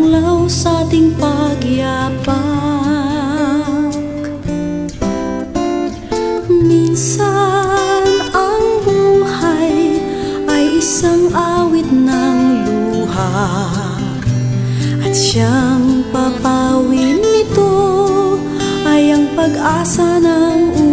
sumanglaw sa ating pagyapak. Minsan ang buhay ay isang awit ng luha, at siyang papawin nito ay ang pag-asa ng